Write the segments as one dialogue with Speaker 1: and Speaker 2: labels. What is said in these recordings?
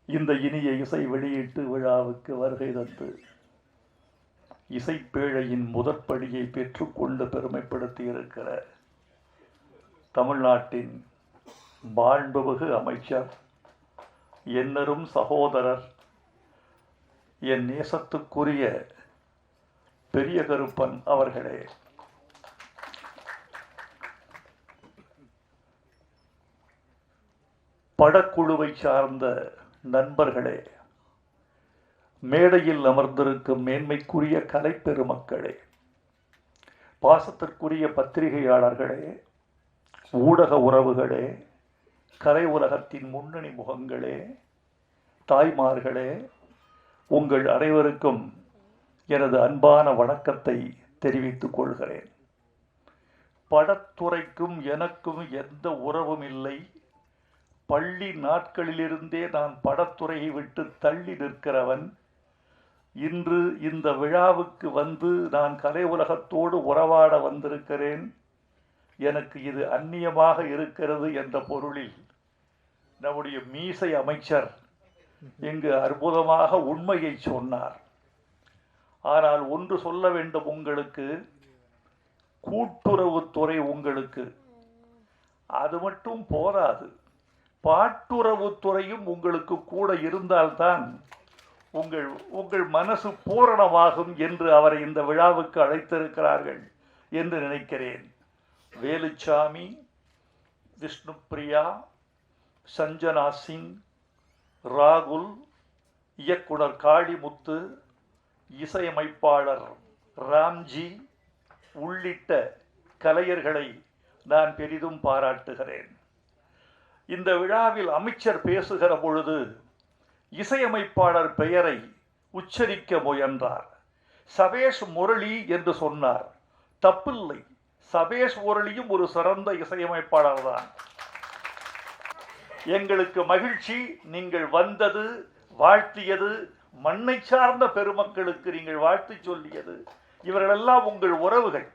Speaker 1: இந்த இனிய இசை வெளியீட்டு விழாவுக்கு வருகை தந்து இசைப்பேழையின் முதற்படியை பெற்றுக்கொண்டு பெருமைப்படுத்தி இருக்கிற தமிழ்நாட்டின் மாண்புமிகு அமைச்சர், என்னரும் சகோதரர், என் நேசத்துக்குரிய பெரிய கருப்பன் அவர்களே, படக்குழுவை சார்ந்த நண்பர்களே, மேடையில் அமர்ந்திருக்கும் மேன்மைக்குரிய கலைப்பெருமக்களே, பாசத்திற்குரிய பத்திரிகையாளர்களே, ஊடக உறவுகளே, கலை உலகத்தின் முன்னணி முகங்களே, தாய்மார்களே, உங்கள் அனைவருக்கும் எனது அன்பான வணக்கத்தை தெரிவித்துக் கொள்கிறேன். படத்துறைக்கும் எனக்கும் எந்த உறவும் இல்லை. பள்ளி நாட்களிலிருந்தே நான் படத்துறையை விட்டு தள்ளி நிற்கிறவன். இன்று இந்த விழாவுக்கு வந்து நான் கலை உலகத்தோடு உறவாட வந்திருக்கிறேன். எனக்கு இது அந்நியமாக இருக்கிறது என்ற பொருளில் நம்முடைய மீசை அமைச்சர் இங்கு அற்புதமாக உண்மையை சொன்னார். ஆனால் ஒன்று சொல்ல வேண்டும் உங்களுக்கு, கூட்டுறவுத்துறை உங்களுக்கு அது மட்டும் போதாது, பாட்டுறவுத்துறையும் உங்களுக்கு கூட இருந்தால்தான் உங்கள் மனசு பூரணமாகும் என்று அவரை இந்த விழாவுக்கு அழைத்திருக்கிறார்கள் என்று நினைக்கிறேன். வேலுச்சாமி, விஷ்ணுபிரியா, சஞ்சனா சிங், ராகுல், இயக்குனர் காளிமுத்து, இசையமைப்பாளர் ராம்ஜி உள்ளிட்ட கலைஞர்களை நான் பெரிதும் பாராட்டுகிறேன். இந்த விழாவில் அமைச்சர் பேசுகிற பொழுது இசையமைப்பாளர் பெயரை உச்சரிக்க முயன்றார். சபேஷ் முரளி என்று சொன்னார். தப்பில்லை, சபேஷ் முரளியும் ஒரு சிறந்த இசையமைப்பாளர் தான். எங்களுக்கு மகிழ்ச்சி, நீங்கள் வந்தது, வாழ்த்தியது, மண்ணை சார்ந்த பெருமக்களுக்கு நீங்கள் வாழ்த்து சொல்லியது. இவர்களெல்லாம் உங்கள் உறவுகள்.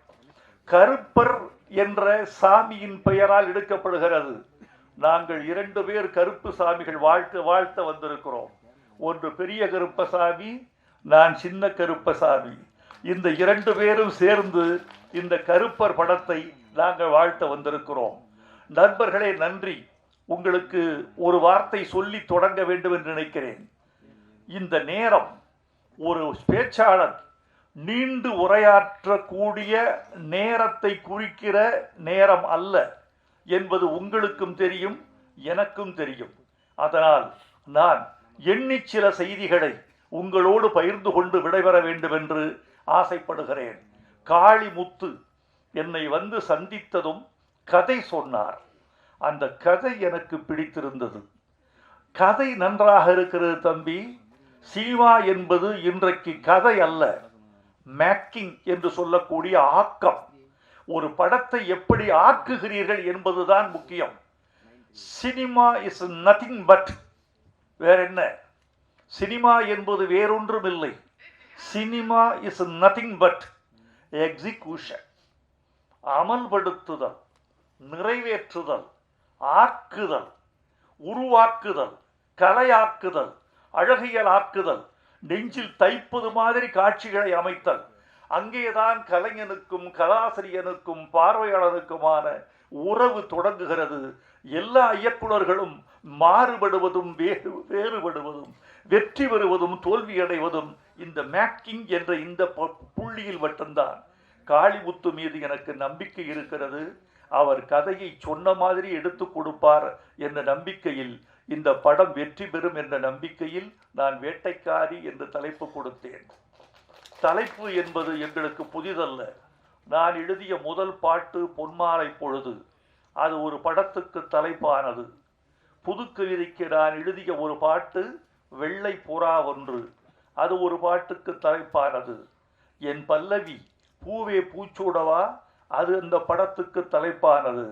Speaker 1: கருப்பர் என்ற சாமியின் பெயரால் எடுக்கப்படுகிறது. நாங்கள் 2 பேர் கருப்பு சாமிகள் வாழ்த்த வந்திருக்கிறோம். ஒன்று பெரிய கருப்பசாமி, நான் சின்ன கருப்பசாமி. இந்த 2 பேரும் சேர்ந்து இந்த கருப்பர் படத்தை நாங்கள் வாழ்த்த வந்திருக்கிறோம். நண்பர்களே, நன்றி. உங்களுக்கு ஒரு வார்த்தை சொல்லி தொடங்க வேண்டும் என்று நினைக்கிறேன். இந்த நேரம் ஒரு பேச்சாளர் நீண்டு உரையாற்றக்கூடிய நேரத்தை குறிக்கிற நேரம் அல்ல என்பது உங்களுக்கும் தெரியும், எனக்கும் தெரியும். அதனால் நான் சில செய்திகளை உங்களோடு பகிர்ந்து கொண்டு விடைபெற வேண்டும் என்று ஆசைப்படுகிறேன். காளிமுத்து என்னை வந்து சந்தித்ததும் கதை சொன்னார். அந்த கதை எனக்கு பிடித்திருந்தது. கதை நன்றாக இருக்கிறது தம்பி. சினிமா என்பது இன்றைக்கு கதை அல்ல, மேக்கிங் என்று சொல்லக்கூடிய ஆக்கம். ஒரு படத்தை எப்படி ஆக்குகிறீர்கள் என்பதுதான் முக்கியம். சினிமா இஸ் நத்திங் பட், வேற என்ன? சினிமா என்பது வேறொன்றும் இல்லை. Cinema is nothing but execution, அமல்படுத்துதல், நிறைவேற்றுதல், ஆக்குதல், உருவாக்குதல், கலையாக்குதல், அழகியலாக்குதல், நெஞ்சில் தைப்பது மாதிரி காட்சிகளை அமைத்தல். அங்கேதான் கலைஞனுக்கும் கலாசிரியனுக்கும் பார்வையாளருக்குமான உறவு தொடங்குகிறது. எல்லா இயக்குநர்களும் மாறுபடுவதும் வேறுபடுவதும் வெற்றி பெறுவதும் தோல்வியடைவதும் இந்த மேக்கிங் என்ற இந்த புள்ளியில் மட்டும்தான். காளிமுத்து மீது எனக்கு நம்பிக்கை இருக்கிறது. அவர் கதையை சொன்ன மாதிரி எடுத்து கொடுப்பார் என்ற நம்பிக்கையில், இந்த படம் வெற்றி பெறும் என்ற நம்பிக்கையில் நான் வேட்டைக்காரி என்று தலைப்பு கொடுத்தேன். தலைப்பு என்பது எங்களுக்கு புதிதல்ல. நான் எழுதிய முதல் பாட்டு பொன்மாலை பொழுது, அது ஒரு படத்துக்கு தலைப்பானது. புதுக்கவிதைக்கு நான் எழுதிய ஒரு பாட்டு வெள்ளை புறா ஒன்று, அது ஒரு பாட்டுக்கு தலைப்பானது. என் பல்லவி பூவே பூச்சூடவா, அது அந்த படத்துக்கு தலைப்பானது.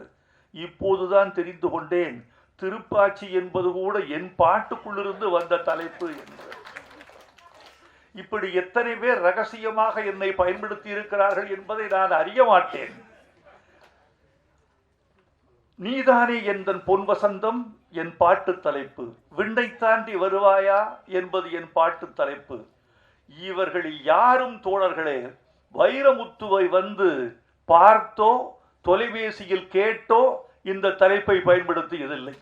Speaker 1: இப்போதுதான் தெரிந்து கொண்டேன், திருப்பாச்சி என்பது கூட என் பாட்டுக்குள்ளிருந்து வந்த தலைப்பு என்று. இப்படி எத்தனை பேர் ரகசியமாக என்னை பயன்படுத்தி இருக்கிறார்கள் என்பதை நான் அறிய மாட்டேன். நீதானே எந்தன் பொன் வசந்தம் என் பாட்டு தலைப்பு. விண்ணை தாண்டி வருவாயா என்பது என் பாட்டு தலைப்பு. இவர்களில் யாரும் தோழர்களே வைரமுத்துவை வந்து பார்த்தோ தொலைபேசியில் கேட்டோ இந்த தலைப்பை பயன்படுத்தியதில்லை.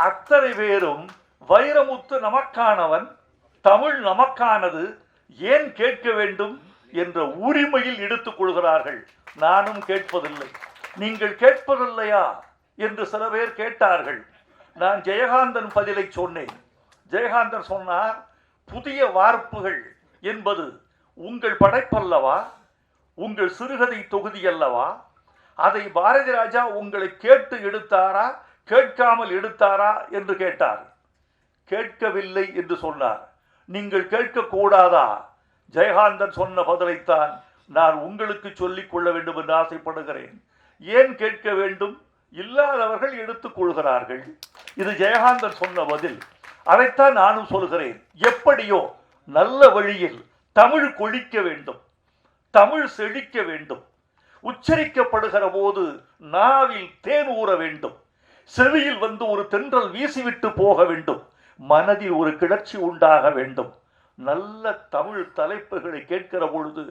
Speaker 1: அத்தனை பேரும் வைரமுத்து நமக்கானவன், தமிழ் நமக்கானது, ஏன் கேட்க வேண்டும் என்ற உரிமையில் எடுத்துக் கொள்கிறார்கள். நானும் கேட்பதில்லை. நீங்கள் கேட்பதில்லையா என்று சில பேர் கேட்டார்கள். நான் ஜெயகாந்தன் பதிலை சொன்னேன். ஜெயகாந்தன் சொன்னார், புதிய வார்ப்புகள் என்பது உங்கள் படைப்பல்லவா, உங்கள் சிறுகதை தொகுதி அல்லவா, அதை பாரதி ராஜா உங்களை கேட்டு எடுத்தாரா கேட்காமல் எடுத்தாரா என்று கேட்டார். கேட்கவில்லை என்று சொன்னார். நீங்கள் கேட்கக்கூடாதா? ஜெயகாந்தன் சொன்ன பதிலைத்தான் நான் உங்களுக்கு சொல்லிக் கொள்ள வேண்டும் என்று ஆசைப்படுகிறேன். ஏன் கேட்க வேண்டும்? இல்லாதவர்கள் எடுத்துக் கொள்கிறார்கள். இது ஜெயகாந்தன் சொன்ன பதில். அதைத்தான் நானும் சொல்கிறேன். எப்படியோ நல்ல வழியில் தமிழ் கொழிக்க வேண்டும், தமிழ் செழிக்க வேண்டும். உச்சரிக்கப்படுகிற போது நாவில் தேன் ஊற வேண்டும், செவியில் வந்து ஒரு தென்றல் வீசிவிட்டு போக வேண்டும், மனதில் ஒரு கிளர்ச்சி உண்டாக வேண்டும். நல்ல தமிழ் தலைப்புகளை கேட்கிற பொழுது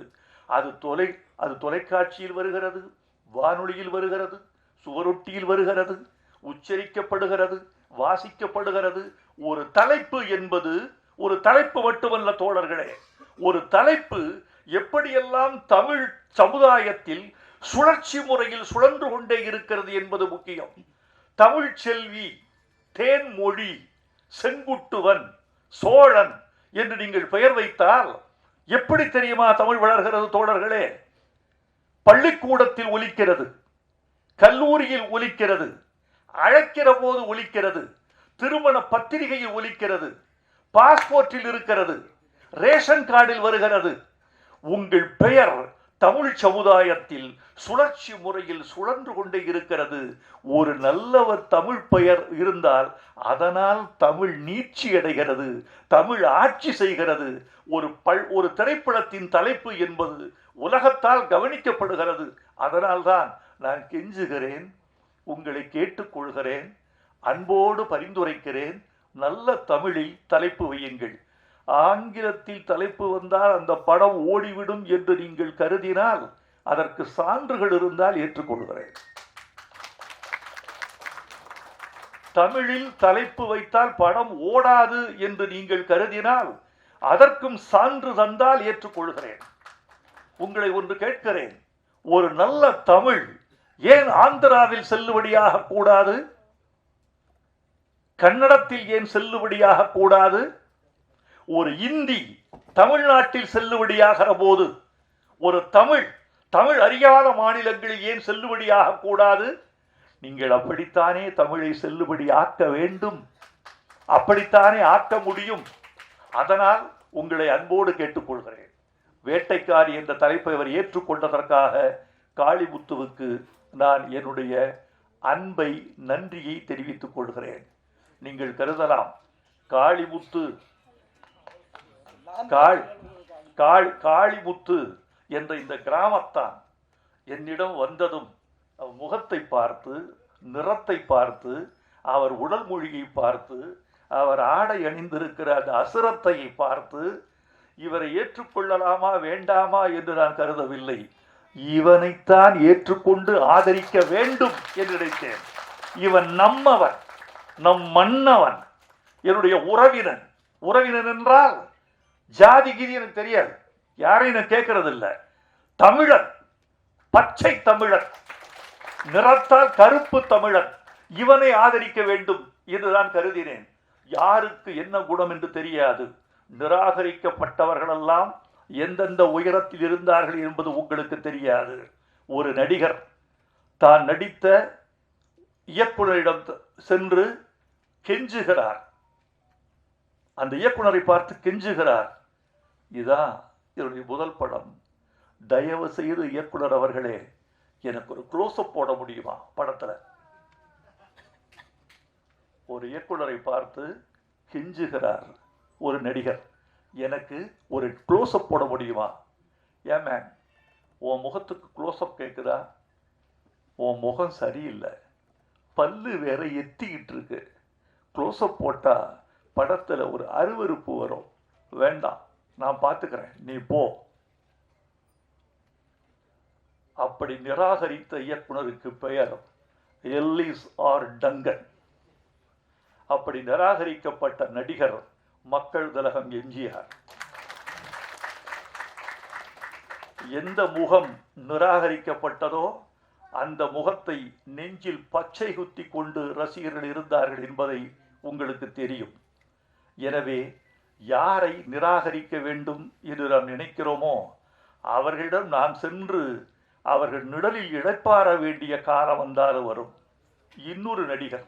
Speaker 1: அது தொலைக்காட்சியில் வருகிறது, வானொலியில் வருகிறது, சுவரொட்டியில் வருகிறது, உச்சரிக்கப்படுகிறது, வாசிக்கப்படுகிறது. ஒரு தலைப்பு என்பது ஒரு தலைப்பு மட்டுமல்ல தோழர்களே, ஒரு தலைப்பு எப்படியெல்லாம் தமிழ் சமுதாயத்தில் சுழற்சி முறையில் சுழன்று கொண்டே இருக்கிறது என்பது முக்கியம். தமிழ் செல்வி, தேன்மொழி, செங்குட்டுவன், சோழன் என்று நீங்கள் பெயர் வைத்தால் எப்படி தெரியுமா தமிழ் வளர்கிறது தோழர்களே? பள்ளிக்கூடத்தில் ஒலிக்கிறது, கல்லூரியில் ஒலிக்கிறது, அழைக்கிற போது ஒலிக்கிறது, திருமண பத்திரிகையில் ஒலிக்கிறது, பாஸ்போர்ட்டில் இருக்கிறது, ரேஷன் கார்டில் வருகிறது. உங்கள் பெயர் தமிழ் சமுதாயத்தில் சுழற்சி முறையில் சுழன்று கொண்டே இருக்கிறது. ஒரு நல்லவர் தமிழ் பெயர் இருந்தால் அதனால் தமிழ் நீட்சி அடைகிறது, தமிழ் ஆட்சி செய்கிறது. ஒரு திரைப்படத்தின் தலைப்பு என்பது உலகத்தால் கவனிக்கப்படுகிறது. அதனால்தான் நான் கெஞ்சுகிறேன், உங்களை கேட்டுக்கொள்கிறேன், அன்போடு பரிந்துரைக்கிறேன், நல்ல தமிழில் தலைப்பு வையுங்கள். ஆங்கிலத்தில் தலைப்பு வந்தால் அந்த படம் ஓடிவிடும் என்று நீங்கள் கருதினால் அதற்கு சான்றுகள் இருந்தால் ஏற்றுக்கொள்கிறேன். தமிழில் தலைப்பு வைத்தால் படம் ஓடாது என்று நீங்கள் கருதினால் அதற்கும் சான்று தந்தால் ஏற்றுக்கொள்கிறேன். உங்களை ஒன்று கேட்கிறேன், ஒரு நல்ல தமிழ் ஏன் ஆந்திராவில் செல்லுபடியாக கூடாது? கன்னடத்தில் ஏன் செல்லுபடியாக கூடாது? ஒரு இந்தி தமிழ்நாட்டில் செல்லுபடியாகிற போது ஒரு தமிழ் அறியாத மாநிலங்களில் ஏன் செல்லுபடியாக கூடாது? நீங்கள் அப்படித்தானே தமிழை செல்லுபடி ஆக்க வேண்டும், அப்படித்தானே ஆக்க முடியும். அதனால் உங்களை அன்போடு கேட்டுக்கொள்கிறேன். வேட்டைக்காரி என்ற தலைப்பை அவர் ஏற்றுக்கொண்டதற்காக காளிமுத்துவுக்கு நான் என்னுடைய அன்பை, நன்றியை தெரிவித்துக் கொள்கிறேன். நீங்கள் கருதலாம், காளிமுத்து காளிமுத்து என்ற இந்த கிராமத்தான் என்னிடம் வந்ததும் முகத்தை பார்த்து, நிறத்தை பார்த்து, அவர் உடல் மொழியை பார்த்து, அவர் ஆடை அணிந்திருக்கிற அந்த அசுரத்தை பார்த்து இவரை ஏற்றுக்கொள்ளலாமா வேண்டாமா என்று நான் கருதவில்லை. இவனைத்தான் ஏற்றுக்கொண்டு ஆதரிக்க வேண்டும் என்று நினைத்தேன். இவன் நம்மவன், நம் மன்னவன், என்னுடைய உறவினன் என்றால் ஜாதி கீதி எனக்கு தெரியாது, யாரையும் நான் கேட்கறது இல்லை. தமிழன், பச்சை தமிழன், நிறத்தால் கருப்பு தமிழன், இவனை ஆதரிக்க வேண்டும் என்று நான் கருதினேன். யாருக்கு என்ன குணம் என்று தெரியாது. நிராகரிக்கப்பட்டவர்களெல்லாம் எந்தெந்த உயரத்தில் இருந்தார்கள் என்பது உங்களுக்கு தெரியாது. ஒரு நடிகர் தான் நடித்த இயக்குனரிடம் சென்று கெஞ்சுகிறார். அந்த இயக்குனரை பார்த்து கெஞ்சுகிறார், இதான் என்னுடைய முதல் படம், தயவு செய்து இயக்குனர் அவர்களே எனக்கு ஒரு க்ளோஸ்அப் போட முடியுமா படத்துல? ஒரு இயக்குனரை பார்த்து கெஞ்சுகிறார் ஒரு நடிகர், எனக்கு ஒரு க்ளோஸ்அப் போட முடியுமா? ஏன் மேன், உன் முகத்துக்கு க்ளோஸ்அப் கேட்குதா? உன் முகம் சரியில்லை, பல்லு வேற எத்திக்கிட்டு இருக்கு. க்ளோஸ்அப் போட்டா படத்துல ஒரு அருவருப்பு வரும். வேண்டாம், நான் பார்த்துக்கிறேன், நீ போ. அப்படி நிராகரித்த இயக்குனருக்கு பெயர் எல்லிஸ் ஆர் டங்கன். அப்படி நிராகரிக்கப்பட்ட நடிகர் மக்கள் திலகம் எம்ஜிஆர். எந்த முகம் நிராகரிக்கப்பட்டதோ அந்த முகத்தை நெஞ்சில் பச்சை குத்தி கொண்டு ரசிகர்கள் இருந்தார்கள் என்பதை உங்களுக்கு தெரியும். எனவே யாரை நிராகரிக்க வேண்டும் என்று நாம் நினைக்கிறோமோ அவர்களிடம் நாம் சென்று அவர்கள் நிழலில் இழைப்பார வேண்டிய காலம் வந்தாலும் வரும். இன்னொரு நடிகர்,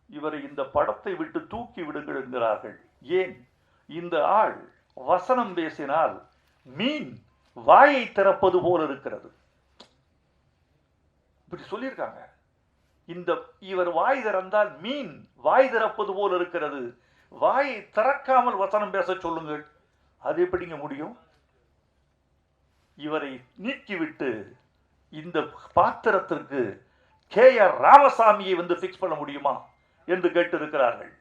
Speaker 1: இவரை இந்த படத்தை விட்டு தூக்கி விடுங்கள் என்கிறார்கள். ஏன்? இந்த ஆள் வசனம் பேசினால் மீன் வாயை திறப்பது போல இருக்கிறது. இப்படி சொல்லியிருக்காங்க. இவர் வாய் திறந்தால் மீன் வாய் திறப்பது போல இருக்கிறது. வாயை திறக்காமல் வசனம் பேச சொல்லுங்கள். அது எப்படிங்க முடியும்? இவரை நீக்கிவிட்டு இந்த பாத்திரத்திற்கு KR ராமசாமியை வந்து பிக்ஸ் பண்ண முடியுமா என்று கேட்டிருக்கிறார்கள்.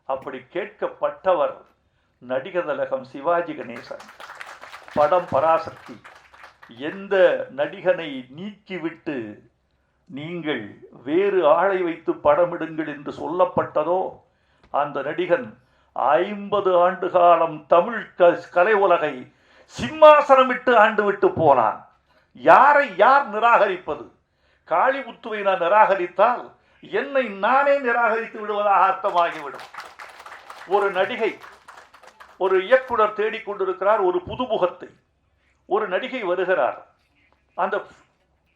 Speaker 1: அப்படி கேட்கப்பட்டவர் நடிகர் திலகம் சிவாஜி கணேசன். படம் பராசக்தி. எந்த நடிகனை நீக்கிவிட்டு நீங்கள் வேறு ஆளை வைத்து படமிடுங்கள் என்று சொல்லப்பட்டதோ அந்த நடிகன் 50 ஆண்டு காலம் தமிழ் கலை உலகை சிம்மாசனமிட்டு ஆண்டு விட்டு போனான். யாரை யார் நிராகரிப்பது? காளிமுத்துவை நான் நிராகரித்தால் என்னை நானே நிராகரித்து விடுவதாக அர்த்தமாகிவிடும். ஒரு நடிகை, ஒரு இயக்குனர் தேடிக்கொண்டிருக்கிறார் ஒரு புதுமுகத்தை. ஒரு நடிகை வருகிறார். அந்த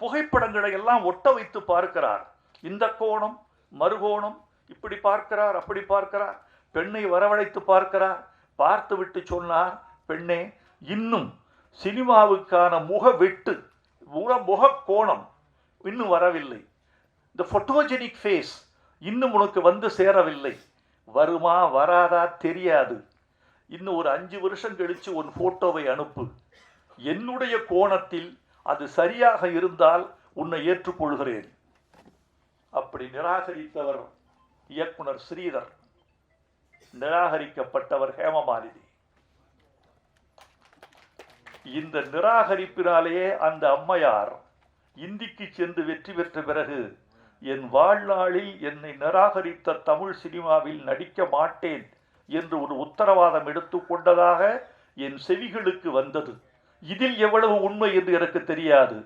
Speaker 1: புகைப்படங்களை எல்லாம் ஒட்ட வைத்து பார்க்கிறார். இந்த கோணம் மறுகோணம், இப்படி பார்க்கிறார், அப்படி பார்க்கிறார். பெண்ணை வரவழைத்து பார்க்கிறார். பார்த்து விட்டு சொன்னார், பெண்ணே, இன்னும் சினிமாவுக்கான முக வெட்டு, முக கோணம் இன்னும் வரவில்லை. இந்த போட்டோஜெனிக் ஃபேஸ் இன்னும் உனக்கு வந்து சேரவில்லை. வருமா வராதா தெரியாது. இன்னும் ஒரு 5 வருஷம் கழிச்சு ஒரு போட்டோவை அனுப்பு. என்னுடைய கோணத்தில் அது சரியாக இருந்தால் உன்னை ஏற்றுக்கொள்கிறேன். அப்படி நிராகரித்தவர் இயக்குனர் ஸ்ரீதர். நிராகரிக்கப்பட்டவர் ஹேமமாலினி. இந்த நிராகரிப்பினாலேயே அந்த அம்மையார் இந்திக்கு சென்று வெற்றி பெற்ற பிறகு என் வாழ்நாளில் என்னை நிராகரித்த தமிழ் சினிமாவில் நடிக்க மாட்டேன் என்று ஒரு உத்தரவாதம் எடுத்துக்கொண்டதாக என் செவிகளுக்கு வந்தது. இதில் எவ்வளவு உண்மை என்று எனக்கு தெரியாது.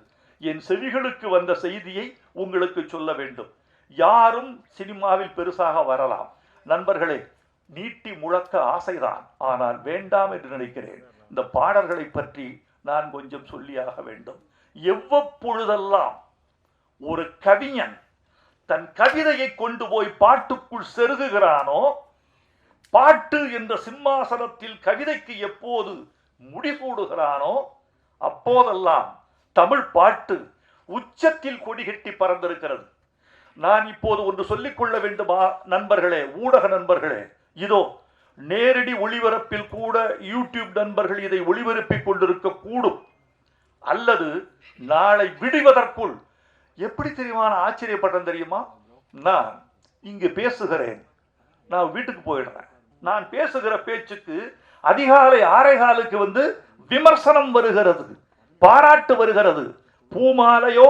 Speaker 1: என் செவிகளுக்கு வந்த செய்தியை உங்களுக்கு சொல்ல வேண்டும். யாரும் சினிமாவில் பெருசாக வரலாம். நண்பர்களே, நீட்டி முழக்க ஆசைதான், ஆனால் வேண்டாம் என்று நினைக்கிறேன். இந்த பாடல்களை பற்றி நான் கொஞ்சம் சொல்லியாக வேண்டும். எவ்வப்பொழுதெல்லாம் ஒரு கவிஞன் தன் கவிதையை கொண்டு போய் பாட்டுக்குள் செருகுகிறானோ, பாட்டு என்ற சிம்மாசனத்தில் கவிதைக்கு எப்போது முடிசூடுகிறானோ அப்போதெல்லாம் தமிழ் பாட்டு உச்சத்தில் கொடிகட்டி பறந்திருக்கிறது. நான் இப்போது ஒன்று சொல்லிக்கொள்ள வேண்டுமா நண்பர்களே, ஊடக நண்பர்களே? இதோ நேரடி ஒளிபரப்பில் கூட யூடியூப் நண்பர்கள் இதை ஒளிபரப்பிக் கொண்டிருக்க கூடும். அல்லது நாளை விடுவதற்குள் எப்படி தெரியுமா நான் ஆச்சரியப்பட்டேன் தெரியுமா? நான் இங்கு பேசுகிறேன், நான் வீட்டுக்கு போயிடுறேன். நான் பேசுகிற பேச்சுக்கு அதிகாலை 6:15 வந்து விமர்சனம் வருகிறது, பாராட்டு வருகிறது. பூமாலையோ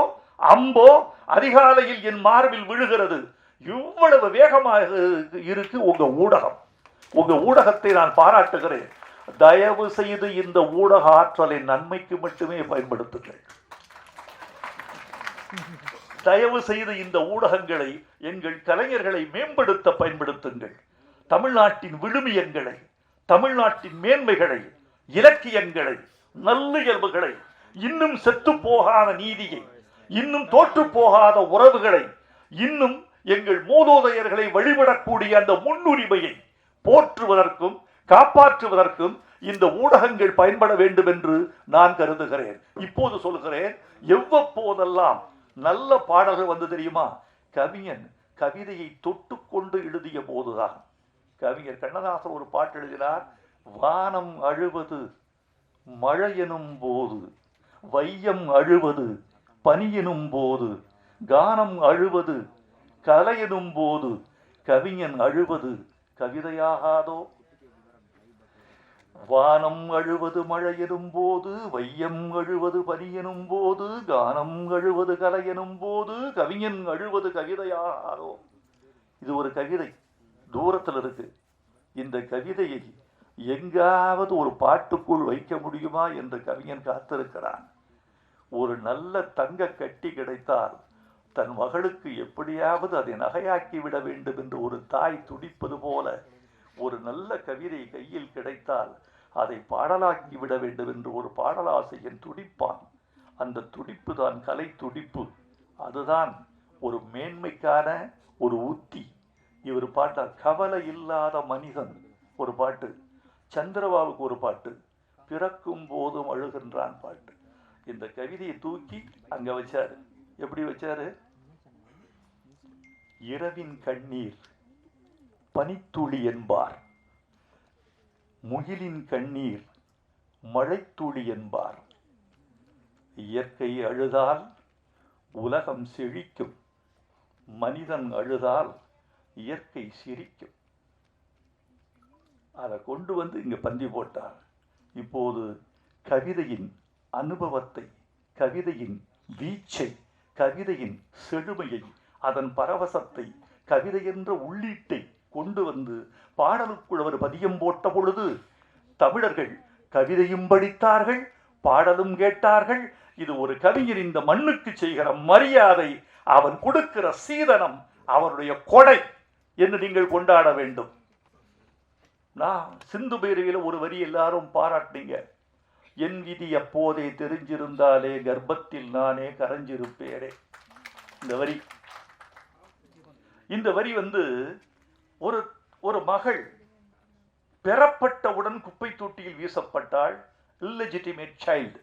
Speaker 1: அம்போ அதிகாலையில் என் மார்பில் விழுகிறது. இவ்வளவு வேகமாக இருக்கு உங்க ஊடகம். உங்க ஊடகத்தை நான் பாராட்டுகிறேன். தயவு செய்து இந்த ஊடக ஆற்றலை நன்மைக்கு மட்டுமே பயன்படுத்துங்கள். தயவு செய்து இந்த ஊடகங்களை எங்கள் கலைஞர்களை மேம்படுத்த பயன்படுத்துங்கள். தமிழ்நாட்டின் விழுமியங்களை, தமிழ்நாட்டின் மேன்மைகளை, இலக்கியங்களை, நல்லியல்புகளை, இன்னும் செத்து போகாத நீதியை, இன்னும் தோற்று போகாத உறவுகளை, இன்னும் எங்கள் மூதோதையர்களை வழிபடக்கூடிய அந்த முன்னுரிமையை போற்றுவதற்கும் காப்பாற்றுவதற்கும் இந்த ஊடகங்கள் பயன்பட வேண்டும் என்று நான் கருதுகிறேன். இப்போது சொல்கிறேன், எவ்வப்போதெல்லாம் நல்ல பாடல்கள் வந்து தெரியுமா? கவிஞன் கவிதையை தொட்டுக்கொண்டு எழுதிய போதுதான். கவிஞர் கண்ணதாசன் ஒரு பாட்டு எழுதினார். வானம் அழுவது மழை எனும் போது, வையம் அழுவது பனி எனும் போது, கானம் அழுவது கலையெனும் போது கவிஞன் அழுவது கவிதையாகாதோ? வானம் அழுவது மழையெனும் போது, வையம் அழுவது பனியெனும் போது, கானம் அழுவது கலையெனும் போது கவிஞன் அழுவது கவிதையாகாதோ? இது ஒரு கவிதை, தூரத்தில் இருக்கு. இந்த கவிதையை எங்காவது ஒரு பாட்டுக்குள் வைக்க முடியுமா என்று கவிஞன் காத்திருக்கிறான். ஒரு நல்ல தங்க கட்டி கிடைத்தால் தன் மகளுக்கு எப்படியாவது அதை நகையாக்கி விட வேண்டும் என்று ஒரு தாய் துடிப்பது போல, ஒரு நல்ல கவிதை கையில் கிடைத்தால் அதை பாடலாக்கி விட வேண்டும் என்று ஒரு பாடலாசிரியன் துடிப்பான். அந்த துடிப்பு தான் கலை துடிப்பு. அதுதான் ஒரு மேன்மைக்கான ஒரு உத்தி. இவர் பாட்டார் கவலை இல்லாத மனிதன் ஒரு பாட்டு, சந்திரபாபுக்கு ஒரு பாட்டு, பிறக்கும் போதும் அழுகின்றான் பாட்டு. இந்த கவிதையை தூக்கி அங்க வச்சாரு. எப்படி வச்சாரு? இரவின் கண்ணீர் பனித்துளி என்பார், முகிலின் கண்ணீர் மழைத்துளி என்பார். இயற்கை அழுதால் உலகம் செழிக்கும், மனிதன் அழுதால் இயற்கை சிரிக்கும். அதை கொண்டு வந்து இங்க பந்தி போட்டார். இப்போது கவிதையின் அனுபவத்தை, கவிதையின் வீச்சை, கவிதையின் செழுமையை, அதன் பரவசத்தை, கவிதை என்ற உள்ளீட்டை கொண்டு வந்து பாடலுக்குள் அவர் பதியம் போட்ட பொழுது தமிழர்கள் கவிதையும் படித்தார்கள், பாடலும் கேட்டார்கள். இது ஒரு கவிஞர் இந்த மண்ணுக்கு செய்கிற மரியாதை, அவன் கொடுக்கிற சீதனம், அவருடைய கொடை என்று நீங்கள் கொண்டாட வேண்டும். நான் சிந்து பைரவியில ஒரு வரி எல்லாரும் பாராட்டினீங்க. என் விதி அப்போதே தெரிஞ்சிருந்தாலே கர்ப்பத்தில் நானே கரைஞ்சிருப்பேரே. இந்த வரி வந்து ஒரு மகள் பெறப்பட்டவுடன் குப்பை தொட்டியில் வீசப்பட்டாள். இல்லெஜிட்டிமேட் சைல்டு,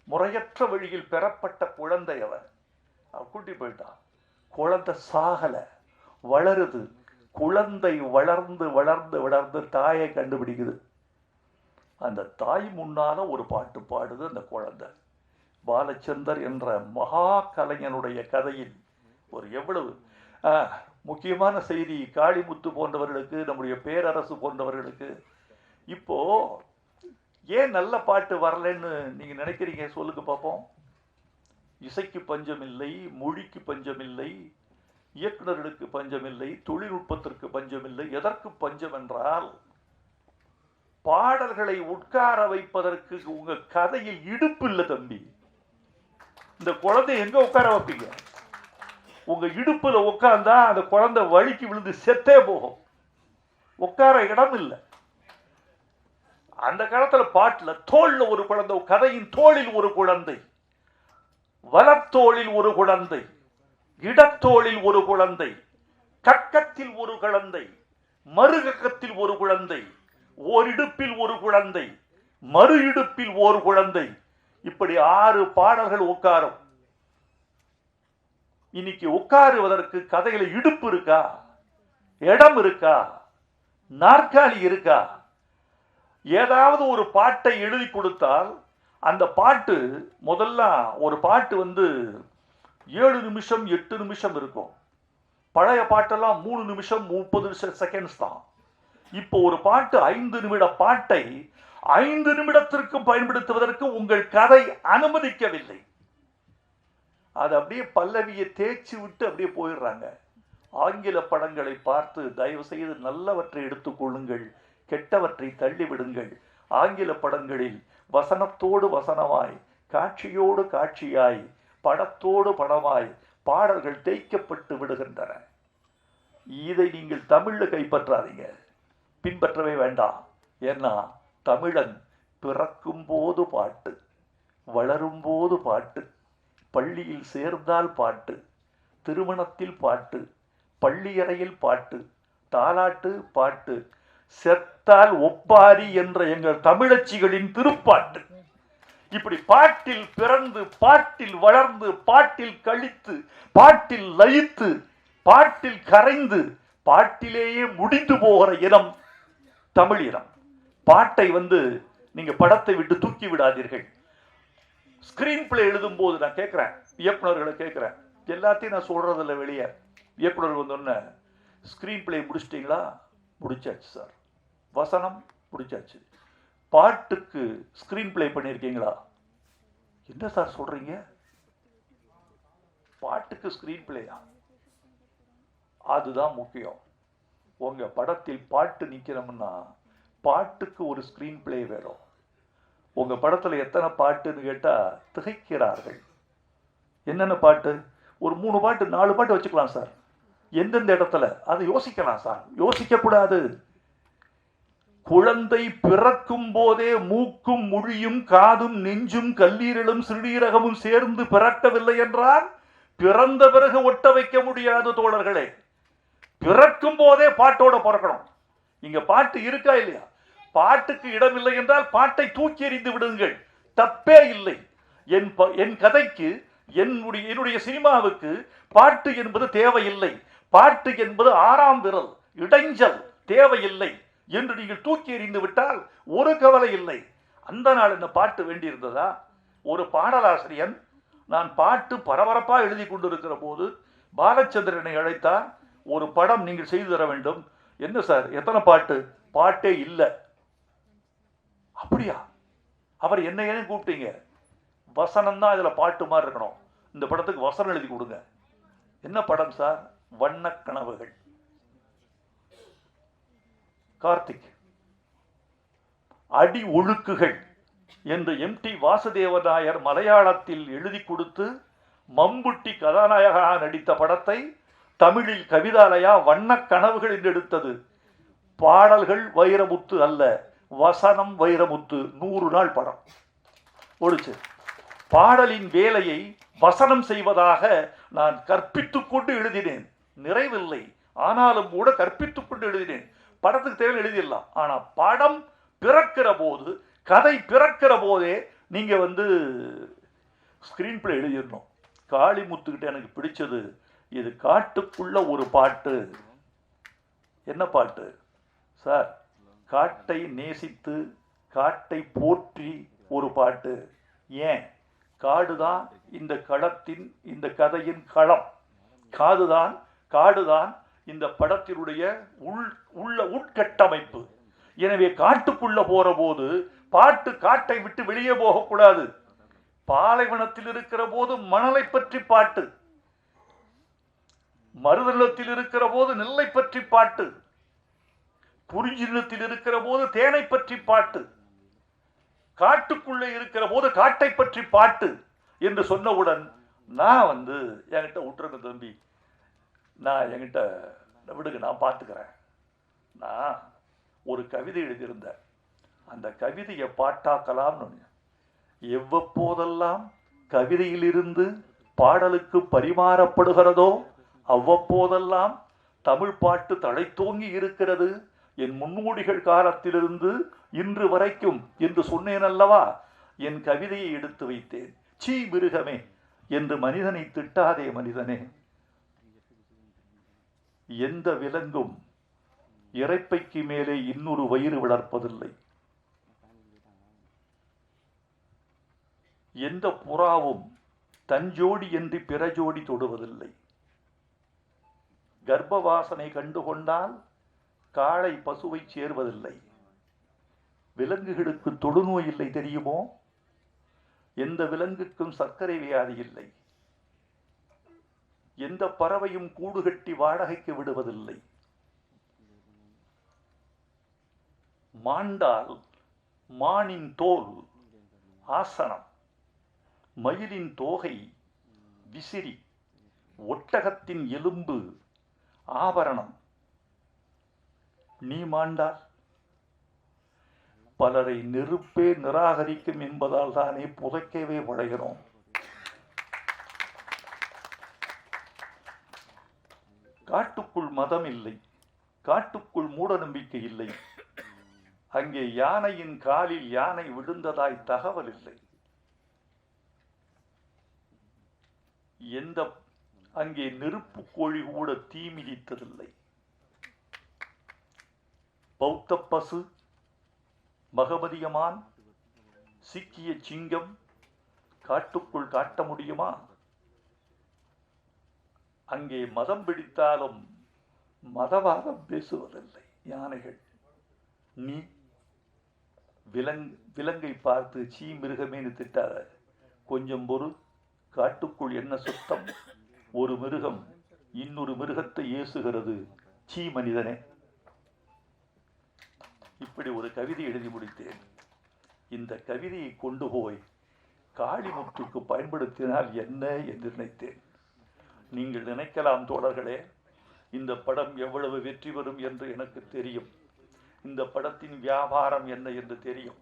Speaker 1: முறையற்ற வழியில் பெறப்பட்ட குழந்தை. அவர் கூட்டி போயிட்டான். குழந்தை சாகல, வளருது. குழந்தை வளர்ந்து வளர்ந்து வளர்ந்து தாயை கண்டுபிடிக்குது. அந்த தாய் முன்னால ஒரு பாட்டு பாடுது அந்த குழந்தை. பாலச்சந்தர் என்ற மகா கலைஞனுடைய கதையில் ஒரு எவ்வளவு முக்கியமான செய்தி. காளிமுத்து போன்றவர்களுக்கு, நம்முடைய பேரரசு போன்றவர்களுக்கு இப்போ ஏன் நல்ல பாட்டு வரலன்னு நீங்க நினைக்கிறீங்க? சொல்லுங்க பார்ப்போம். இசைக்கு பஞ்சம் இல்லை, மொழிக்கு பஞ்சம் இல்லை, இயக்குநர்களுக்கு பஞ்சம் இல்லை, தொழில்நுட்பத்திற்கு பஞ்சம் இல்லை. எதற்கு பஞ்சம் என்றால், பாடல்களை உட்கார வைப்பதற்கு உங்க கதையில் இடுப்பு இல்லை தம்பி. இந்த குழந்தை எங்க உட்கார வைப்பீங்க? உங்க இடுப்புல உட்கார்ந்தா அந்த குழந்தை வழிக்கு விழுந்து செத்தே போகும். உட்கார இடம் இல்லை. அந்த காலத்துல பாட்டுல தோல்ல ஒரு குழந்தை, கதையின் தோளில் ஒரு குழந்தை, வலத்தோளில் ஒரு குழந்தை, இடத்தோளில் ஒரு குழந்தை, கக்கத்தில் ஒரு குழந்தை, மறுகக்கத்தில் ஒரு குழந்தை, ஓரிடுப்பில் ஒரு குழந்தை, மறு இடுப்பில் ஒரு குழந்தை, இப்படி 6 பாடல்கள் உட்காரும். இன்னைக்கு உட்காருவதற்கு கதையில இடுப்பு இருக்கா? இடம் இருக்கா? நாற்காலி இருக்கா? ஏதாவது ஒரு பாட்டை எழுதி கொடுத்தால் அந்த பாட்டு முதல்ல ஒரு பாட்டு வந்து 7 நிமிஷம் 8 நிமிஷம் இருக்கும். பழைய பாட்டெல்லாம் 3 நிமிஷம் 30 செகண்ட்ஸ் தான். இப்போ ஒரு பாட்டு 5 நிமிட பாட்டை 5 நிமிடத்திற்கு பயன்படுத்துவதற்கு உங்கள் கதை அனுமதிக்கவில்லை. அது அப்படியே பல்லவியை தேய்ச்சி விட்டு அப்படியே போயிடுறாங்க. ஆங்கில படங்களை பார்த்து தயவு செய்து நல்லவற்றை எடுத்துக்கொள்ளுங்கள், கெட்டவற்றை தள்ளிவிடுங்கள். ஆங்கில படங்களில் வசனத்தோடு வசனமாய், காட்சியோடு காட்சியாய், படத்தோடு படமாய் பாடல்கள் தேய்க்கப்பட்டு விடுகின்றன. இதை நீங்கள் தமிழ்ல கைப்பற்றாதீங்க, பின்பற்றவே வேண்டாம். ஏன்னா தமிழன் பிறக்கும் போது பாட்டு, வளரும் போது பாட்டு, பள்ளியில் சேர்ந்தால் பாட்டு, திருமணத்தில் பாட்டு, பள்ளியறையில் பாட்டு, தாலாட்டு பாட்டு, செத்தால் ஒப்பாரி என்ற எங்கள் தமிழச்சிகளின் திருப்பாட்டு. இப்படி பாட்டில் பிறந்து, பாட்டில் வளர்ந்து, பாட்டில் கழித்து, பாட்டில் லயித்து, பாட்டில் கரைந்து, பாட்டிலேயே முடிந்து போகிற இனம் தமிழ் இனம். பாட்டை வந்து நீங்க படத்தை விட்டு தூக்கி விடாதீர்கள். ஸ்கிரீன் பிளே எழுதும் போது நான் கேட்கிறேன், இயக்குநர்களை கேட்கிறேன், எல்லாத்தையும் நான் சொல்றதில்ல வெளியே. இயக்குனர் வந்தோடனே ஸ்க்ரீன் பிளே முடிச்சிட்டிங்களா? முடிச்சாச்சு சார். வசனம் முடிச்சாச்சு. பாட்டுக்கு ஸ்க்ரீன் பிளே பண்ணியிருக்கீங்களா? என்ன சார் சொல்றீங்க? பாட்டுக்கு ஸ்க்ரீன் பிளேயா? அதுதான் முக்கியம். உங்க படத்தில் பாட்டு நிக்கணும்னா பாட்டுக்கு ஒரு ஸ்க்ரீன் பிளே வேணும். உங்க படத்துல எத்தனை பாட்டுன்னு கேட்டா திகைக்கிறார்கள். என்னென்ன பாட்டு? ஒரு 3 பாட்டு 4 பாட்டு வச்சுக்கலாம் சார். எந்தெந்த இடத்துல அதை யோசிக்கலாம் சார். யோசிக்க கூடாது. குழந்தை பிறக்கும் போதே மூக்கும் மொழியும் காதும் நெஞ்சும் கல்லீரலும் சிறுநீரகமும் சேர்ந்து பிறக்கவில்லை என்றால் பிறந்த பிறகு ஒட்ட வைக்க முடியாது தோழர்களே. பிறக்கும் போதே பாட்டோட பிறக்கணும். இங்க பாட்டு இருக்கா இல்லையா? பாட்டுக்கு இடமில்லை என்றால் பாட்டை தூக்கி எறிந்து விடுங்கள், தப்பே இல்லை. என் கதைக்கு என்னுடைய சினிமாவுக்கு பாட்டு என்பது தேவையில்லை. பாட்டு என்பது 6ஆம் விரல், இடைஞ்சல் தேவையில்லை என்று நீங்கள் தூக்கி எறிந்து விட்டால் ஒரு கவலை இல்லை. அந்த நாள் என்ன பாட்டு வேண்டியிருந்ததா? ஒரு பாடலாசிரியன் நான் பாட்டு பரபரப்பா எழுதி கொண்டிருக்கிற போது பாலச்சந்திரனை அழைத்தார். ஒரு படம் நீங்கள் செய்து தர வேண்டும். என்ன சார், எத்தனை பாட்டு? பாட்டே இல்லை. அப்படியா? அவர் என்ன ஏன் கூப்பிட்டீங்க? வசனம் தான் இதுல பாட்டு மாதிரி இருக்கணும். இந்த படத்துக்கு வசனம் எழுதி கொடுங்க. என்ன படம் சார்? வண்ண கனவுகள். கார்த்திக். அடி ஒழுக்குகள் என்று MT வாசுதேவநாயர் மலையாளத்தில் எழுதி கொடுத்து மம்புட்டி கதாநாயகனாக நடித்த படத்தை தமிழில் கவிதாலயா வண்ண கனவுகள் என்று எடுத்தது. பாடல்கள் வைரமுத்து அல்ல, வசனம் வைரமுத்து. 100 நாள் படம் ஒழிச்சு. பாடலின் வேலையை வசனம் செய்வதாக நான் கற்பித்துக் கொண்டு எழுதினேன். நிறைவில்லை, ஆனாலும் கூட கற்பித்துக் கொண்டு எழுதினேன். படத்துக்கு தேவை எழுதிடலாம். ஆனா படம் பிறக்கிற போது, கதை பிறக்கிற போதே நீங்க ஸ்கிரீன் பிளே எழுதிடணும். காளிமுத்துக்கிட்ட எனக்கு பிடிச்சது இது, காட்டுக்குள்ள ஒரு பாட்டு. என்ன பாட்டு சார்? காட்டை நேசித்து காட்டை போற்றி ஒரு பாட்டு. ஏன்? காடுதான் இந்த களத்தின், இந்த கதையின் களம். காடுதான் இந்த படத்தினுடைய உட்கட்டமைப்பு. எனவே காட்டுக்குள்ள போற போது பாட்டு காட்டை விட்டு வெளியே போகக்கூடாது. பாலைவனத்தில் இருக்கிற போது மணலை பற்றி பாட்டு, மருதநிலத்தில் இருக்கிற போது நெல்லை பற்றி பாட்டு, குறிஞ்சி நிலத்தில் இருக்கிற போது தேனை பற்றி பாட்டு, காட்டுக்குள்ளே இருக்கிற போது காட்டை பற்றி பாட்டு என்று சொன்னவுடன் நான் என்கிட்ட விட்டுருங்க தம்பி, நான் என்கிட்ட விடுங்க, நான் பார்த்துக்கிறேன். நான் ஒரு கவிதை எழுதியிருந்தேன். அந்த கவிதையை பாட்டாக்கலாம்னு. எவ்வப்போதெல்லாம் கவிதையிலிருந்து பாடலுக்கு பரிமாறப்படுகிறதோ அவ்வப்போதெல்லாம் தமிழ் பாட்டு தழைத்தோங்கி இருக்கிறது. என் முன்னோடிகள் காலத்திலிருந்து இன்று வரைக்கும் என்று சொன்னேன் அல்லவா? என் கவிதையை எடுத்து வைத்தேன். சீ மிருகமே என்று மனிதனை திட்டாதே மனிதனே. எந்த விலங்கும் இறைப்பைக்கு மேலே இன்னொரு வயிறு வளர்ப்பதில்லை. எந்த புறாவும் தஞ்சோடி என்று பிற ஜோடி தொடுவதில்லை. கர்ப்பவாசனை கண்டுகொண்டால் காளை பசுவை சேர்வதில்லை. விலங்குகளுக்கு தொடுநோய் இல்லை தெரியுமோ? எந்த விலங்குக்கும் சர்க்கரை வியாதி இல்லை. எந்த பறவையும் கூடு கட்டி வாடகைக்கு விடுவதில்லை. மாண்டால் மானின் தோல் ஆசனம், மயிலின் தோகை விசிறி, ஒட்டகத்தின் எலும்பு ஆபரணம். நீ மாண்டால் பலரை நெருப்பே நிராகரிக்கும் என்பதால் தானே புதைக்கவே படைகிறோம். காட்டுக்குள் மதம் இல்லை, காட்டுக்குள் மூட நம்பிக்கை இல்லை. அங்கே யானையின் காலில் யானை விழுந்ததாய் தகவல் இல்லை. அங்கே நெருப்பு கோழி கூட தீ மிதித்ததில்லை. பௌத்த பசு, மகமதியமான், சீக்கிய சிங்கம் காட்டுக்குள் காட்ட முடியுமா? அங்கே மதம் பிடித்தாலும் மதவாதம் பேசுவதில்லை யானைகள். நீ விலங்கை பார்த்து சீ மிருகமேனு திட்டாத, கொஞ்சம் பொறு, காட்டுக்குள் என்ன சுத்தம், ஒரு மிருகம் இன்னொரு மிருகத்தை ஏசுகிறது, சீ மனிதனே. இப்படி ஒரு கவிதை எழுதி முடித்தேன். இந்த கவிதையை கொண்டு போய் காளிமுத்துக்கு பயன்படுத்தினால் என்ன என்று நினைத்தேன். நீங்கள் நினைக்கலாம் தோழர்களே, இந்த படம் எவ்வளவு வெற்றி பெறும் என்று எனக்கு தெரியும். இந்த படத்தின் வியாபாரம் என்ன என்று தெரியும்.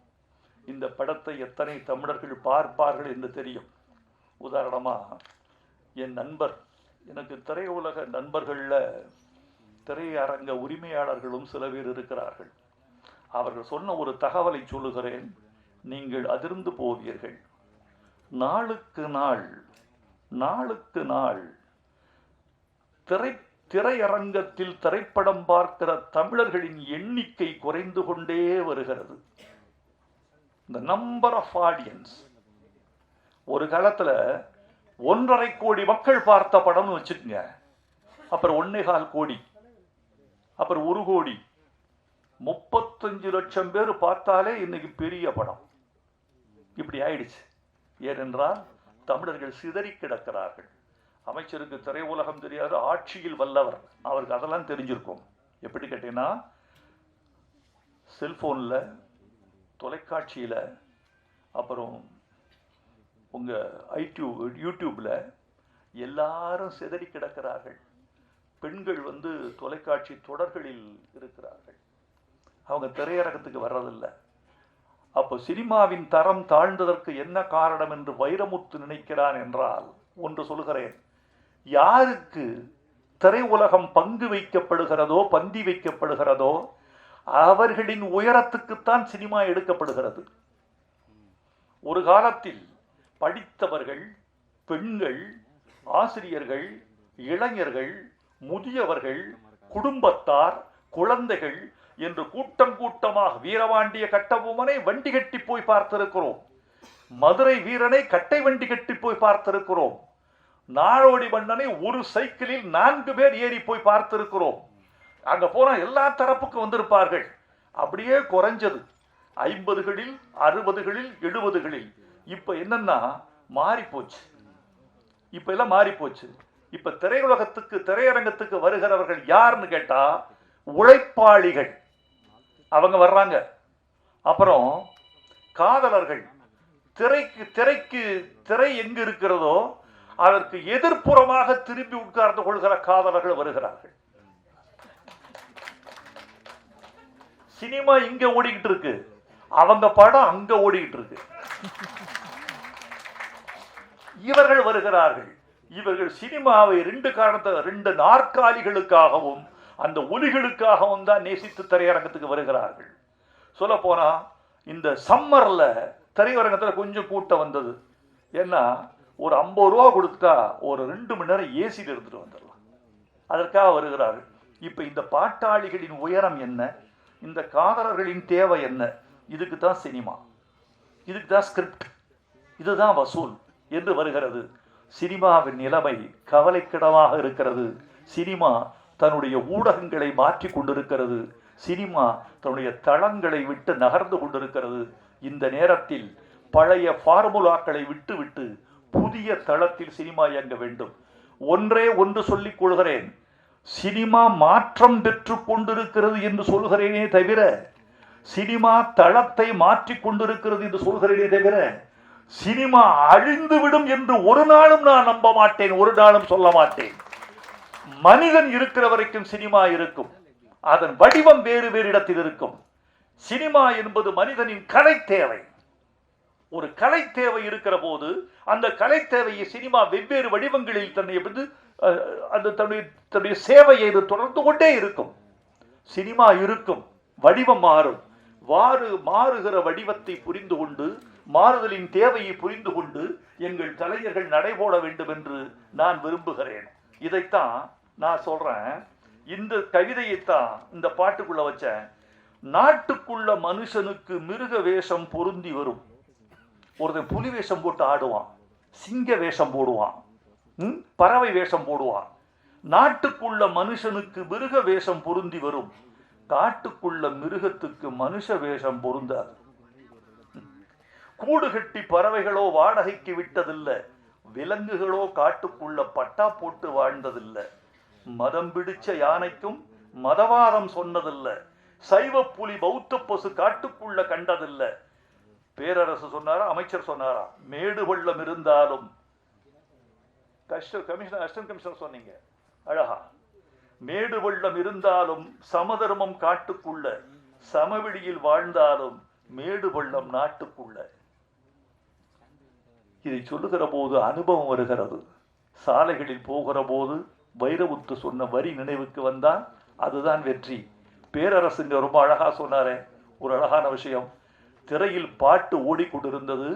Speaker 1: இந்த படத்தை எத்தனை தமிழர்கள் பார்ப்பார்கள் என்று தெரியும். உதாரணமா, என் நண்பர், எனக்கு திரையுலக நண்பர்களில் திரையரங்க உரிமையாளர்களும் சில பேர் இருக்கிறார்கள். அவர்கள் சொன்ன ஒரு தகவலை சொல்லுகிறேன், நீங்கள் அதிர்ந்து போவீர்கள். நாளுக்கு நாள் திரையரங்கத்தில் திரைப்படம் பார்க்கிற தமிழர்களின் எண்ணிக்கை குறைந்து கொண்டே வருகிறது. இந்த நம்பர் ஆஃப் ஆடியன்ஸ். ஒரு காலத்துல 1.5 கோடி மக்கள் பார்த்த படம்னு வச்சுக்கோங்க, அப்புறம் 1.25 கோடி, அப்புறம் 1 கோடி, 35 லட்சம் பேர் பார்த்தாலே இன்னைக்கு பெரிய படம். இப்படி ஆயிடுச்சு. ஏனென்றால் தமிழர்கள் சிதறி கிடக்கிறார்கள். அமைச்சருக்கு திரையுலகம் தெரியாது, ஆட்சியில் வல்லவர், அவருக்கு அதெல்லாம் தெரிஞ்சிருக்கும். எப்படி கேட்டீங்கன்னா, செல்போன்ல, தொலைக்காட்சியில, அப்புறம் உங்க யூடியூப்ல எல்லாரும் சிதறி கிடக்கிறார்கள். பெண்கள் தொலைக்காட்சி தொடர்களில் இருக்கிறார்கள், அவங்க திரையரங்கத்துக்கு வர்றதில்லை. அப்போ சினிமாவின் தரம் தாழ்ந்ததற்கு என்ன காரணம் என்று வைரமுத்து நினைக்கிறான் என்றால், ஒன்று சொல்கிறேன், யாருக்கு திரையுலகம் பங்கு வைக்கப்படுகிறதோ, பந்தி வைக்கப்படுகிறதோ, அவர்களின் உயரத்துக்குத்தான் சினிமா எடுக்கப்படுகிறது. ஒரு காலத்தில் படித்தவர்கள், பெண்கள், ஆசிரியர்கள், இளைஞர்கள், முதியவர்கள், குடும்பத்தார், குழந்தைகள் என்று கூட்டம் கூட்டமாக வீரபாண்டிய கட்டபொம்மனை வண்டி கட்டி போய் பார்த்திருக்கிறோம். மதுரை வீரனை கட்டை வண்டி கட்டி போய் பார்த்திருக்கிறோம். நாடோடி மன்னனை ஒரு சைக்கிளில் 4 பேர் ஏறி போய் பார்த்திருக்கிறோம். அங்க போனா எல்லா தரப்புக்கு வந்திருப்பார்கள். அப்படியே குறைஞ்சது 50களில், 60களில், 70களில். இப்ப என்னன்னா மாறி போச்சு. இப்ப எல்லாம் மாறி போச்சு. இப்ப திரையரங்கத்துக்கு வருகிறவர்கள் யாருன்னு கேட்டா உழைப்பாளிகள், அவங்க வர்றாங்க. அப்புறம் காதலர்கள், திரை எங்கு இருக்கிறதோ அதற்கு எதிர்ப்புறமாக திரும்பி உட்கார்ந்து கொள்கிற காதலர்கள் வருகிறார்கள். சினிமா இங்க ஓடிக்கிட்டு இருக்கு, அவங்க படம் அங்க ஓடிக்கிட்டு இருக்கு. இவர்கள் வருகிறார்கள். இவர்கள் சினிமாவை 2 நாற்காலிகளுக்காகவும் அந்த ஒலிகளுக்காகவும் தான் நேசித்து திரையரங்கத்துக்கு வருகிறார்கள். சொல்ல போனா இந்த சம்மர்ல திரையரங்கத்தில் கொஞ்சம் கூட்டம் வந்தது. ஏன்னா ஒரு 50 ரூபா கொடுத்தா ஒரு 2 மணி நேரம் ஏசியில் இருந்துட்டு வந்துடலாம், அதற்காக வருகிறார்கள். இப்ப இந்த பாட்டாளிகளின் உயரம் என்ன, இந்த காதலர்களின் தேவை என்ன, இதுக்கு தான் சினிமா, இதுக்கு தான் ஸ்கிரிப்ட், இதுதான் வசூல் என்று வருகிறது. சினிமாவின் நிலைமை கவலைக்கிடமாக இருக்கிறது. சினிமா தன்னுடைய ஊடகங்களை மாற்றி கொண்டிருக்கிறது. சினிமா தன்னுடைய தளங்களை விட்டு நகர்ந்து கொண்டிருக்கிறது. இந்த நேரத்தில் பழைய ஃபார்முலாக்களை விட்டு புதிய தளத்தில் சினிமா இயங்க வேண்டும். ஒன்று சொல்லிக் கொள்கிறேன், சினிமா மாற்றம் பெற்று கொண்டிருக்கிறது என்று சொல்கிறேனே தவிர, சினிமா தளத்தை மாற்றிக் கொண்டிருக்கிறது என்று சொல்கிறேனே தவிர, சினிமா அழிந்துவிடும் என்று ஒரு நாளும் நான் நம்ப மாட்டேன், ஒரு நாளும் சொல்ல மாட்டேன். மனிதன் இருக்கிற வரைக்கும் சினிமா இருக்கும், அதன் வடிவம் வேறு இடத்தில் இருக்கும். சினிமா என்பது மனிதனின் கலை தேவை. ஒரு கலை தேவை இருக்கிற போது அந்த கலை தேவையை சினிமா வெவ்வேறு வடிவங்களில் தன்னுடைய சேவையை தொடர்ந்து கொண்டே இருக்கும். சினிமா இருக்கும், வடிவம் மாறும். மாறுகிற வடிவத்தை புரிந்து கொண்டு, மாறுதலின் தேவையை புரிந்து கொண்டு எங்கள் கலைஞர்கள் நடைபோட வேண்டும் என்று நான் விரும்புகிறேன். இதைத்தான் நான் சொல்றேன். இந்த கவிதையைத்தான் இந்த பாட்டுக்குள்ள வச்சேன். நாட்டுக்குள்ள மனுஷனுக்கு மிருக வேஷம் பொருந்தி வரும். ஒருத்தன் புலி வேஷம் போட்டு ஆடுவான், சிங்க வேஷம் போடுவான், பறவை வேஷம் போடுவான். நாட்டுக்குள்ள மனுஷனுக்கு மிருக வேஷம் பொருந்தி வரும், காட்டுக்குள்ள மிருகத்துக்கு மனுஷ வேஷம் பொருந்தாது. கூடு கட்டி பறவைகளோ வாடகைக்கு விட்டதில்லை, விலங்குகளோ காட்டுக்குள்ள பட்டா போட்டு வாழ்ந்ததில்லை. மதம் பிடிச்ச யானைக்கும் மதவாதம் சொன்னதில்லை, சைவ புலி பௌத்த பசு காட்டுக்குள்ள கண்டதில்லை. பேரரசு சொன்னாரா, அமைச்சர் சொன்னாரா, மேடு பள்ளம் இருந்தாலும் அசிஸ்டன்ட் கமிஷனர் சொன்னீங்க அழகா, மேடு பள்ளம் இருந்தாலும் சமதர்மம் காட்டுக்குள்ள, சமவெளியில் வாழ்ந்தாலும் மேடு பள்ளம் நாட்டுக்குள்ள. இதை சொல்லுகிற போது அனுபவம் வருகிறது. சாலைகளில் போகிற போது வைரமுத்து சொன்ன வரி நினைவுக்கு வந்தால் அதுதான் வெற்றி. பேரரசுங்க ரொம்ப அழகா சொன்னாரே, ஒரு அழகான விஷயம். திரையில் பாட்டு ஓடிக்கொண்டிருந்தது,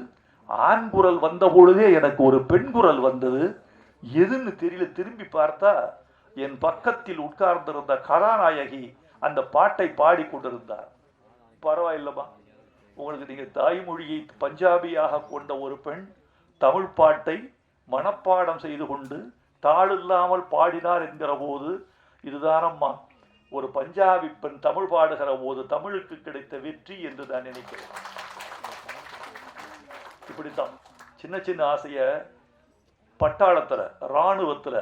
Speaker 1: ஆண் குரல் வந்த பொழுதே எனக்கு ஒரு பெண் குரல் வந்தது. எதுன்னு தெரியல, திரும்பி பார்த்தா என் பக்கத்தில் உட்கார்ந்திருந்த கதாநாயகி அந்த பாட்டை பாடி கொண்டிருந்தார். பரவாயில்லமா, உங்களுக்கு நீங்க தாய்மொழியை பஞ்சாபியாக கொண்ட ஒரு பெண் தமிழ் பாட்டை மனப்பாடம் செய்து கொண்டு தாளில்லாமல் பாடினார் என்கிற போது இதுதானம்மா ஒரு பஞ்சாபி பெண் தமிழ் பாடுகிற போது தமிழுக்கு கிடைத்த வெற்றி என்று தான் நினைக்கிறேன். இப்படித்தான் சின்ன சின்ன ஆசைய பட்டாளத்துல, இராணுவத்துல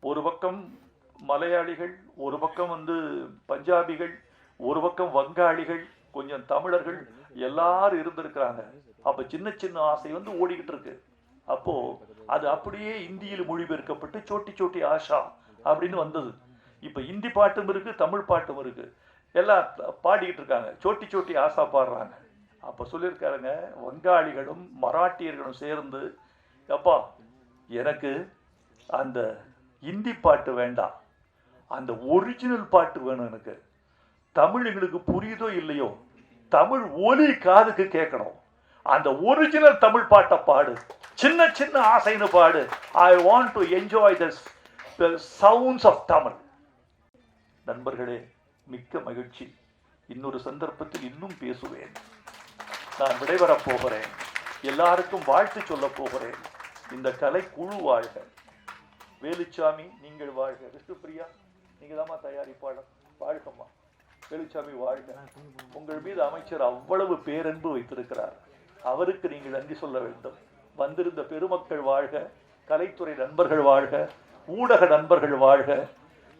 Speaker 1: ஒரு பக்கம் மலையாளிகள், ஒரு பக்கம் பஞ்சாபிகள், ஒரு பக்கம் வங்காளிகள், கொஞ்சம் தமிழர்கள் எல்லாரும் இருந்திருக்கிறாங்க. அப்ப சின்ன சின்ன ஆசை ஓடிக்கிட்டு இருக்கு. அப்போ அது அப்படியே இந்தியில் மொழிபெயர்க்கப்பட்டு சோட்டி சோட்டி ஆஷா அப்படின்னு வந்தது. இப்ப இந்தி பாட்டும் இருக்கு, தமிழ் பாட்டும் இருக்கு, எல்லாம் பாடிக்கிட்டு இருக்காங்க, சோட்டி சோட்டி ஆசா பாடுறாங்க. அப்ப சொல்லியிருக்காருங்க, வங்காளிகளும் மராட்டியர்களும் சேர்ந்து, அப்பா எனக்கு அந்த இந்தி பாட்டு வேண்டாம், அந்த ஒரிஜினல் பாட்டு வேணும், எனக்கு தமிழ் எங்களுக்கு புரியுதோ இல்லையோ தமிழ் ஒலி காதுக்கு கேட்கணும், அந்த ஒரிஜினல் தமிழ் பாட்டை பாடு, சின்ன சின்ன ஆசைன்னு பாடு. I want to enjoy the sounds of Tamil. நண்பர்களே, மிக்க மகிழ்ச்சி. இன்னொரு சந்தர்ப்பத்தில் இன்னும் பேசுவேன். நான் விடைபெறப் போகிறேன். எல்லாருக்கும் வாழ்த்து சொல்ல போகிறேன். இந்த கலை குழு வாழ்க. வேலுச்சாமி நீங்கள் வாழ்க. விஷ்ணுபிரியா நீங்க தாமா தயாரிப்பாளர், வாழ்கம்மா. வேலுச்சாமி வாழ்க. உங்கள் மீது அமைச்சர் அவ்வளவு பேரன்பு வைத்திருக்கிறார், அவருக்கு நீங்கள் நன்றி சொல்ல வேண்டும். வந்திருந்த பெருமக்கள் வாழ்க, கலைத்துறை நண்பர்கள் வாழ்க, ஊடக நண்பர்கள் வாழ்க.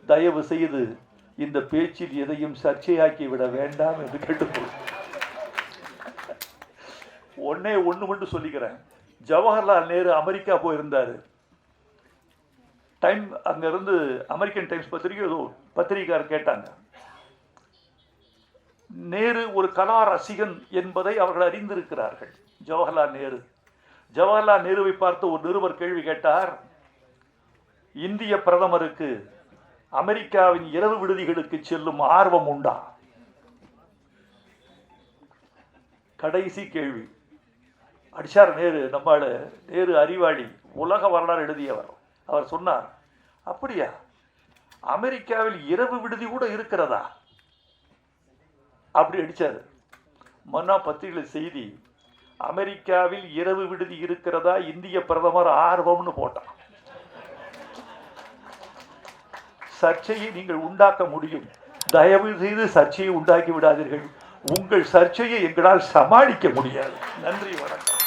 Speaker 1: தயவு செய்து இந்த பேச்சில் எதையும் சர்ச்சையாக்கி விட வேண்டாம் என்று கேட்டுக்கொள். ஒன்று மட்டும் சொல்லிக்கிறேன். ஜவஹர்லால் நேரு அமெரிக்கா போயிருந்தாரு. டைம் அங்க இருந்து அமெரிக்கன் டைம்ஸ் பத்திரிகையாளர் கேட்டாங்க, நேரு ஒரு கலா ரசிகன் என்பதை அவர்கள் அறிந்திருக்கிறார்கள். ஜவஹர்லால் நேருவை பார்த்து ஒரு நிருபர் கேள்வி கேட்டார், இந்திய பிரதமருக்கு அமெரிக்காவின் இரவு விடுதிகளுக்கு செல்லும் ஆர்வம் உண்டா? கடைசி கேள்வி. அடிச்சார் நேரு. நம்மால நேரு அறிவாளி, உலக வரலாறு எழுதியவர். அவர் சொன்னார், அப்படியா, அமெரிக்காவில் இரவு விடுதி கூட இருக்கிறதா? அப்படி அடிச்சாரு. மன்னா பத்திரிகை செய்தி, அமெரிக்காவில் இரவு விடுதி இருக்கிறதா, இந்திய பிரதமர் ஆர்வம்னு போட்டான். சர்ச்சையை நீங்கள் உண்டாக்க முடியும், தயவு செய்து சர்ச்சையை உண்டாக்கி விடாதீர்கள். உங்கள் சர்ச்சையை எங்களால் சமாளிக்க முடியாது. நன்றி, வணக்கம்.